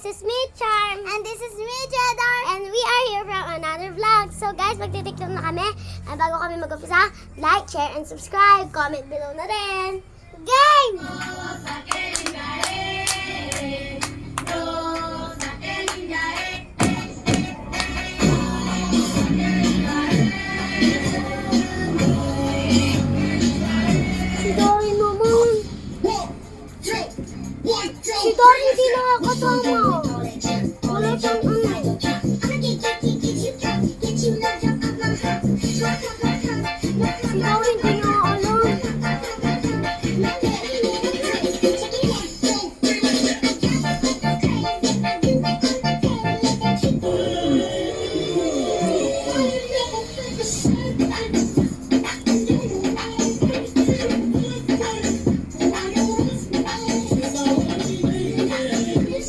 this is me, Charm. And this is me, Jedar. And we are here from another vlog. So guys, magtitiktok na kami. And bago kami mag-umpisa, like, share, and subscribe. Comment below na rin. Game! Si Dory naman. Si Dory hindi nakakasama. Wala siyang Si Dory hindi nakaalam.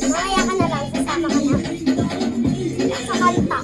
Mamaya ka na lang, sasama ka na. Sa kanta.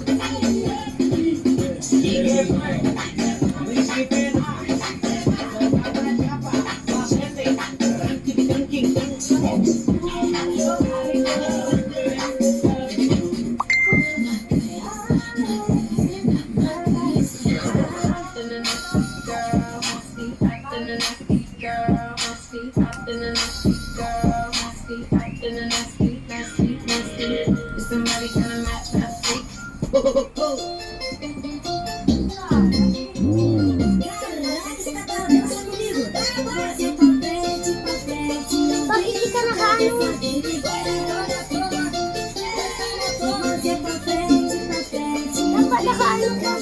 Bakit hindi ka nakaano? Dapat nakaano ka.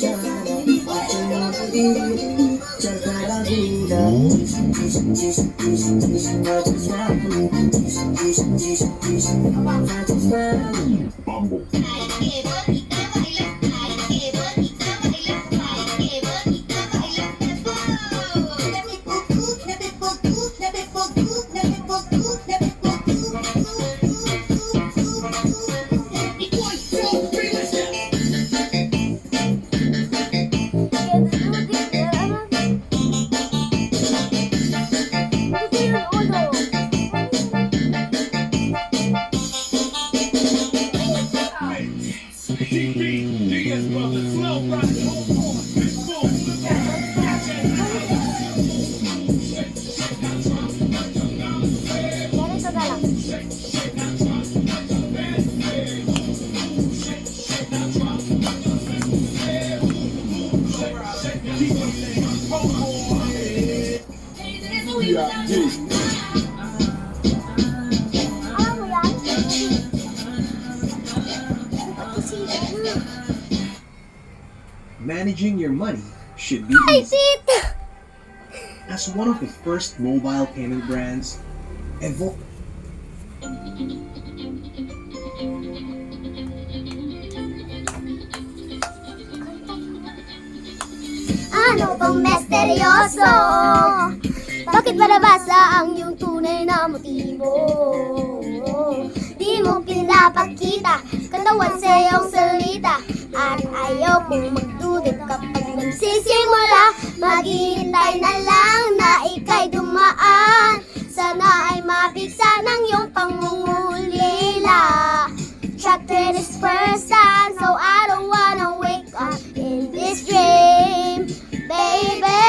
Ganito na lang. Alam mo yan? Isipin na. Managing your money should be Ay, easy. tita! As one of the first mobile payment brands, Evo Ano bang misteryoso? Bakit ba nabasa ang iyong tunay na motibo? Di mo pinapakita katawan sa iyong salita. At ayaw kong magdudod kapag nagsisimula. Maghihintay na lang na ika'y dumaan. Sana ay mabigsa ng iyong pangungulila. Chapter is first time, so I don't wanna wake up in this dream. Baby,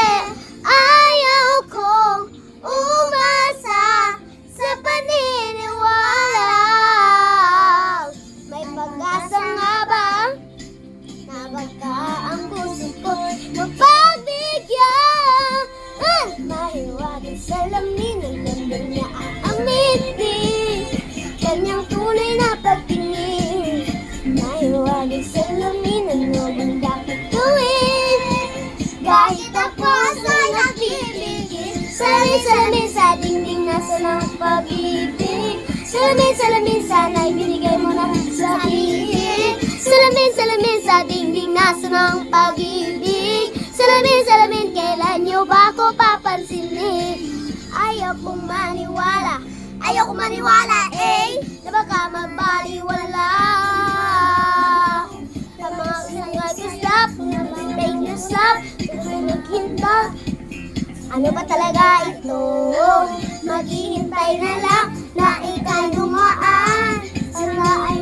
ayaw kong umasa sa paniniwala. May pag-asa nga ba na baka ang puso ko mapagbigyan? Mahiwagang salamin ang ganda niya aamitin. Kanyang tunay na pagtingin. Mahiwagang salamin ano bang dapat gawin? Kahit ako sa'y nagpipigil. Salamin sa dingding nasa ng pag-ibig. Salamin sana'y binigay mo na sa akin. Salamin sa dingding nasa ng pag-ibig. Salamin kailan niyo ba ako papansinin? Ayaw kong maniwala na baka mabaliwala. Tama na nag-stop, take you stop, naghinta. Ano ba talaga ito? Maghihintay na lang na ika'y dumaan. Sana ay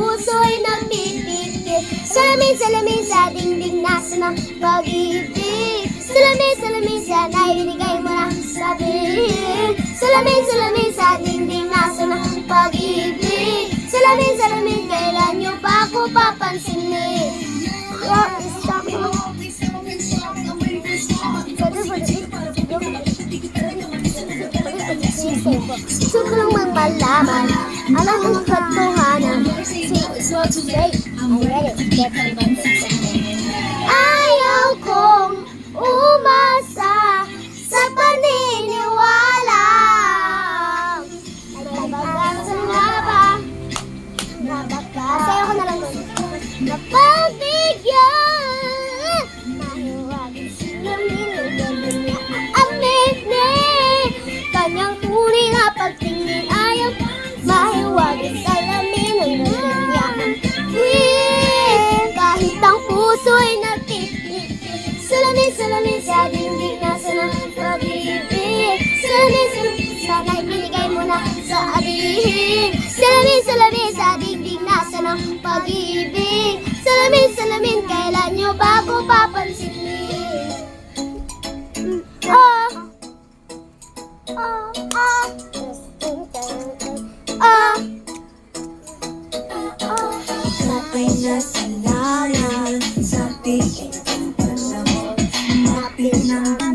puso'y nagpipikit. Salamin, salamin sa dingding, nasa ng pag-ibig. Salamin, salamin sa naibinigay mo na sa akin. Salamin, salamin sa dingding, nasa ng pag-ibig. Salamin, salamin, kailan niyo pa ako papansinin? What is talking? Gusto ko lang malaman, alam ang katotohanan. Say it's not too late. I'm ready. Get ayaw kong umasa sa paniniwala. Nagbabagas nga ba? Sayo ko na lang nun. Napagbigyan, mahiwagin sinamin ang gabi niya aamin ni. Kanyang tunay na pagtingin ayaw mahiwagin salamin ang gabi niya kahit ang puso'y nagtitipid. Salamin, salamin sa dingding, nasa ng pag-ibig. Salamin, salamin, sana'y binigay mo na sa atin. Salamin, salamin sa dingding, nasa ng pag-ibig. Salamin, salamin, kailan niyo ba ako papansinin? Oh, oh, oh, oh, oh. Ako'y nasalanan sa piling ng panahon. Napit ng